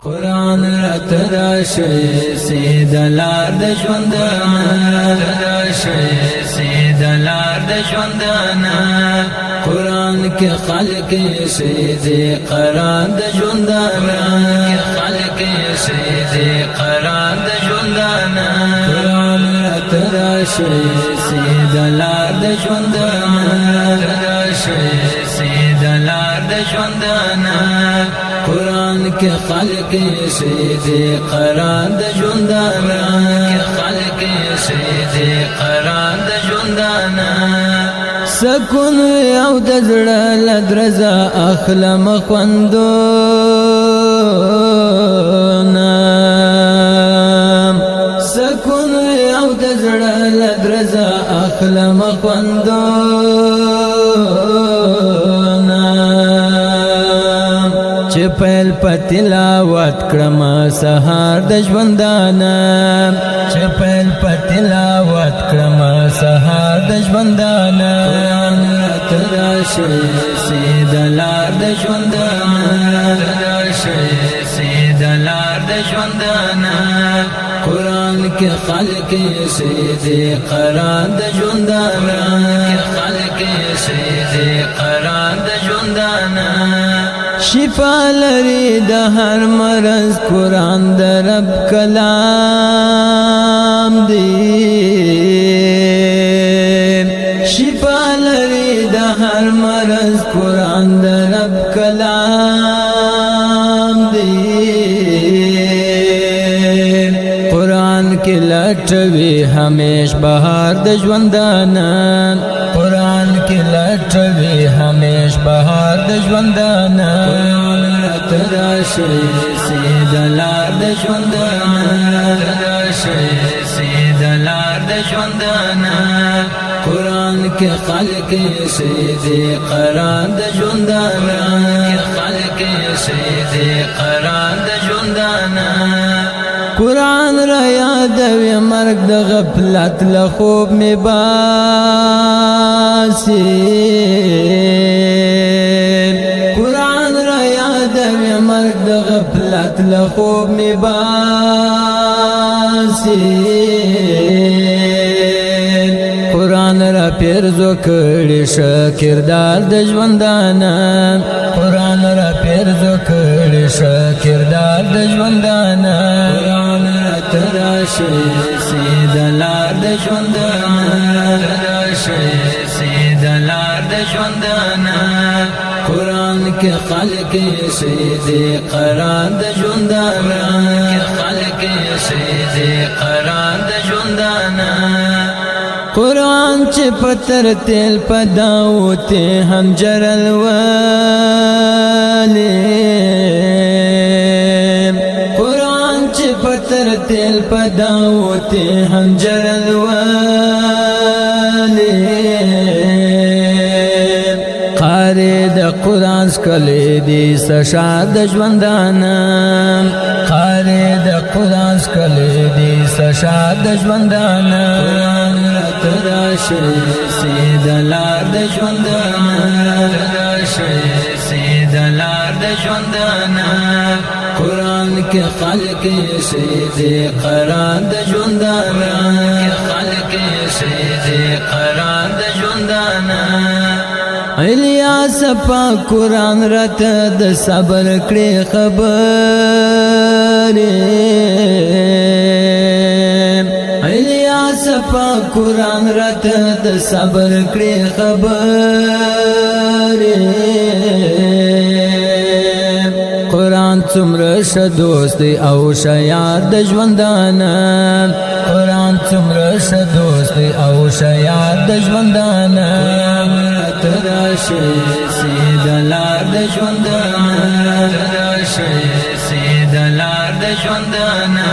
قرآن رات راشي سيد لار د ژوندانا راشي سيد لار د ژوندانا قرآن کې خلق سيد قرار د ژوندانا خلق سيد قرار د ژوندانا قرآن رات راشي سيد لار د ژوندانا راشي سيد لار د ژوندانا قرآن کې خلق سید قرار د ژوندانا خلق سید قرار د ژوندانا سکون او د زړه لدرزه اخلم خوندونه سکون او د زړه لدرزه اخلم خوندونه چې پیل پتلاوت کړم سهار د ژوندانا چې پیل پتلاوت کړم سهار د ژوندانا تراشي سید لار د ژوندانا تراشي سید لار د ژوندانا قرآن کې خلق سید قرار د ژوندانا خلق سید قرار د ژوندانا شفا لري د هر مرض قرآن د رب کلام دی شفا لري د هر مرض قرآن د رب کلام دی قرآن کې لټوي همیش بهار د ژوندانا قرآن کې لټوي همیش بهار د ژوندانا تراشي سید لار د ژوندانا تراشي سید لار د ژوندانا قرآن کې خلق سید قرار د ژوندانا خلق سید قرار د ژوندانا قرآن را یادوي مرګ د غفلت له خوب می باسي قرآن را یادوي مرګ د غفلت له خوب می باسي قرآن را پیرزو کړي شکردار د ژوندانا قرآن را پیرزو کړي شکردار د ژوندانا قرآن را تراشي سید لار د ژوندانا تراشي سید لار د ژوندانا قرآن کې خلق سید قرار د ژوندانا خلق سید قرار د ژوندانا قرآن چې پتر تیل پداوته هم جرل والی قرآن چې پتر تیل پداوته هم جرل والی قاری د قرآن سکلی دی سشار د ژوندانا قاری د قرآن سکلی دی سشار د ژوندانا تراشي سید لار د ژوندانا تراشي سید لار د ژوندانا قرآن کې خلق سید قرار د ژوندانا خلق سید قرار د ژوندانا الیاس پا قرآن رات د صبر کړي خبرې الیاس پا قرآن رات د صبر کړي خبرې قرآن څومره ښه دوست دی او ښه یار د ژوندانا قرآن څومره ښه دوست دی او ښه یار د ژوندانا تراشي سید لار د ژوندانا تراشي سید لار د ژوندانا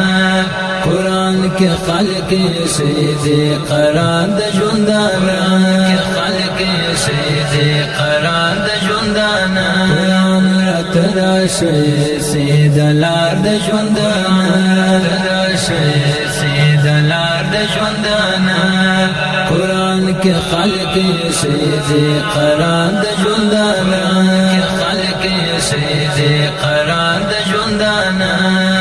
قرآن کې خلق سید قرار د ژوندانا خلق سید قرار د ژوندانا قرآن تراشي سید لار د ژوندانا تراشي سید لار د ژوندانا قرآن کې خلق سید قرار د ژوندانا خلق سید قرار د ژوندانا الله